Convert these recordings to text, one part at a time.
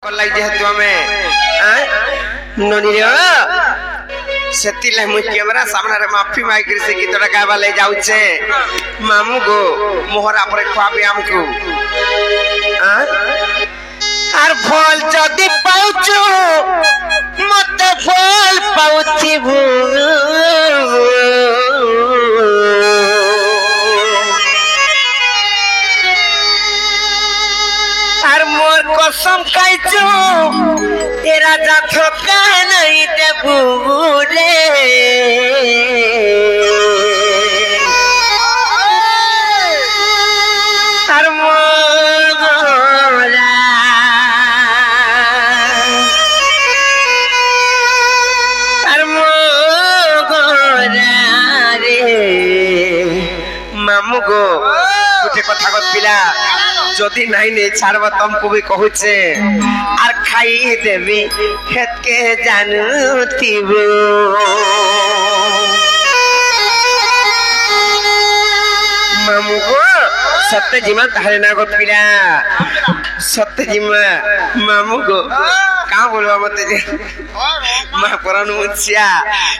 कलाई जेहेतु हमें ननी रे सेति ले मु कैमरा सामने रे माफी माइक से गीतटा गावा ले जाउ छे मामू गो मोहरा पर खुआबे हमको आर फल जदी पाउछु मते फल पाउथिबु कसम खाइछु तेरा जाथो का नहीं देबू रे आर मोरा रे मामू गो गुटे कथा गत पिला जदि नहीं नहीं छाड़ब तुमको भी कहू छे आर खाई देवी खेत के जानू थीबो मामू को सत्य जीमा तारे ना गत पिला सत्य जीमा मामू को का बोलबा मते जे मा परनु मुछिया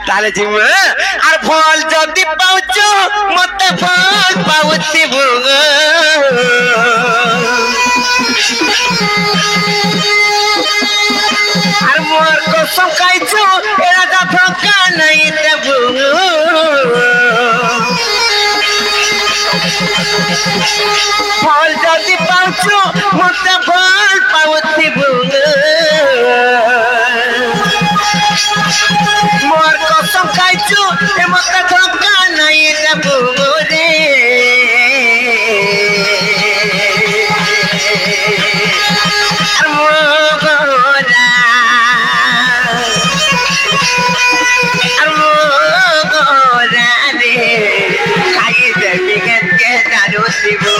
ताले जीमा आर फल जदि पाउछु मते फल पाउथिबो आर मोर कसम खाइछु एरा जाथो का नहीं देबू फल जदि पाउछु मते फल पाउथिबो मोर कसम खाइछु ए मते धोखा नहीं देबू रे आर मोरा रे खाई देबी के दारू दिबो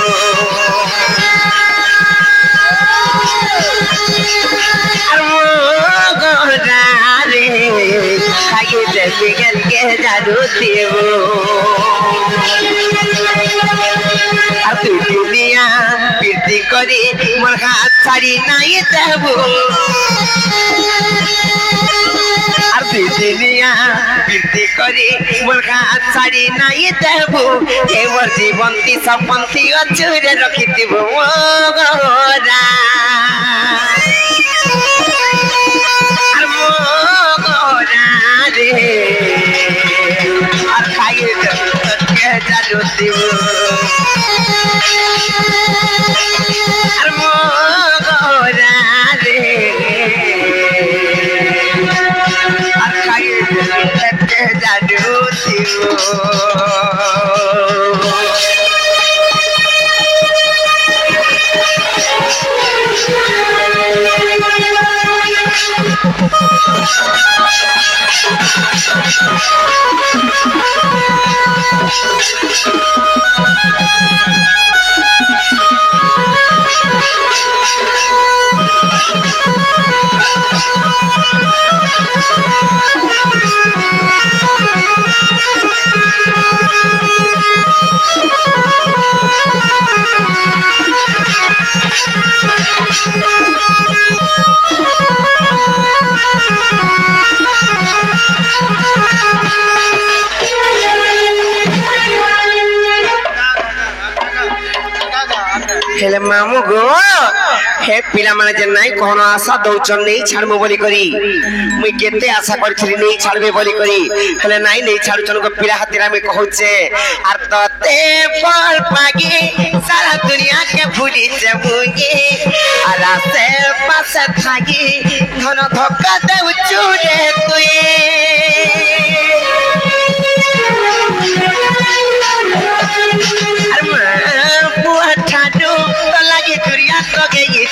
आर मोरा रे खाई देबी के दारू दिबो आर तू दुनिया प्रीति करी मोर हाथ छाड़ी नहीं देबो आर तू दुनिया प्रीति करी मोर हाथ छाड़ी नहीं देबो ए मोर जीवंती सपंती अचुरे रखिथिबो गोरा आर मोरा रे आर खाई के जालू दिबो आर मोरा रे आर खाई के जालू दिबो हेले मामू गो हे पिला माने जे नाही कोनो आशा दउचन नहीं छाड़मु बोली करी मुई केते आशा करथली नहीं छाड़बे बोली करी हेले नाही नहीं छाड़चन को पिला हातिरा में कहउचे आर तते फल पागी सारा दुनिया के भूली जबुगे आरा से पास थागी धन धक्का देउचु रे तुए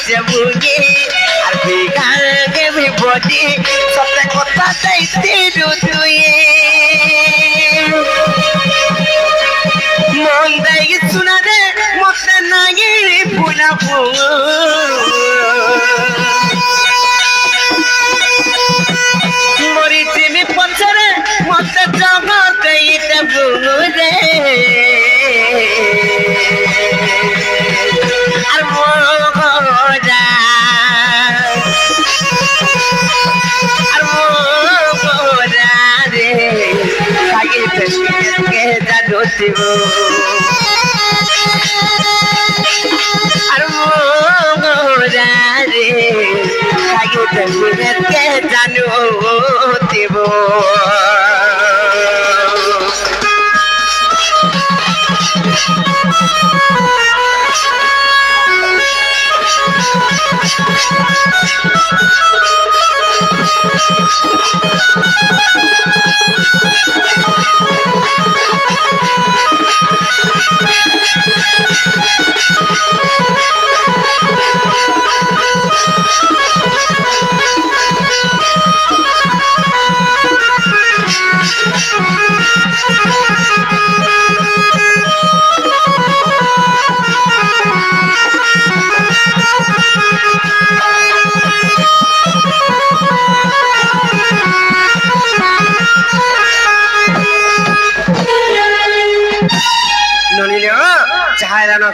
जबुगे आर बिगार के भी बॉडी सबसे कथा दैते रुतुए मन दई सुना रे मते नागी पुलाबू मोरी जिमी पछरे मते जगा दई देबू रे आर मोरा দেব আর মোরা রে আগে তুমি জানো দেব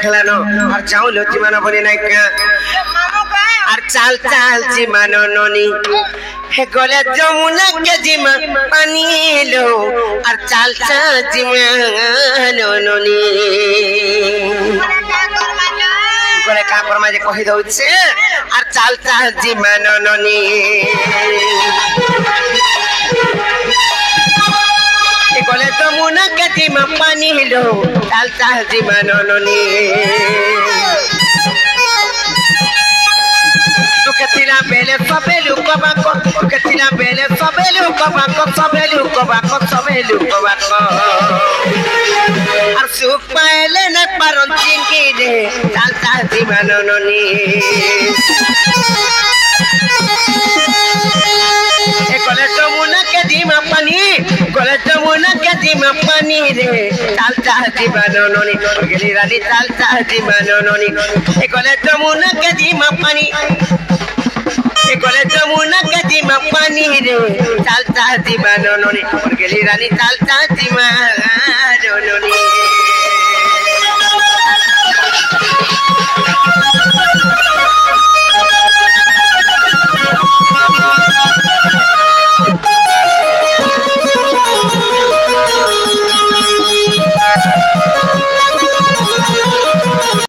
খেলানো আর চাও লতি মানো বলে নাই আর চাল চাল জি মানো ননি হে গলে যমুনা কে জিমা পানি লো আর চাল চাল জি মানো ননি গলে কা পরমা যে কহি দউছে আর চাল চাল জি মানো ননি গলে যমুনা কে জিমা পানি লো চাল চাল জি মানো ননি Tuketila bele sabelu kobako tuketila bele sabelu kobako sabelu kobako sabelu kobako ar suk paele na paron chinki de tal tal dimanoni e kole tomuna ke dima pani re tal tal dimanoni geli rani tal tal dimanoni e kole tomuna ke dima pani gole Jamuna গদি মা পানি রে চালতা দিবা নননি ওর গেলি রানী চালতা দিবা নননি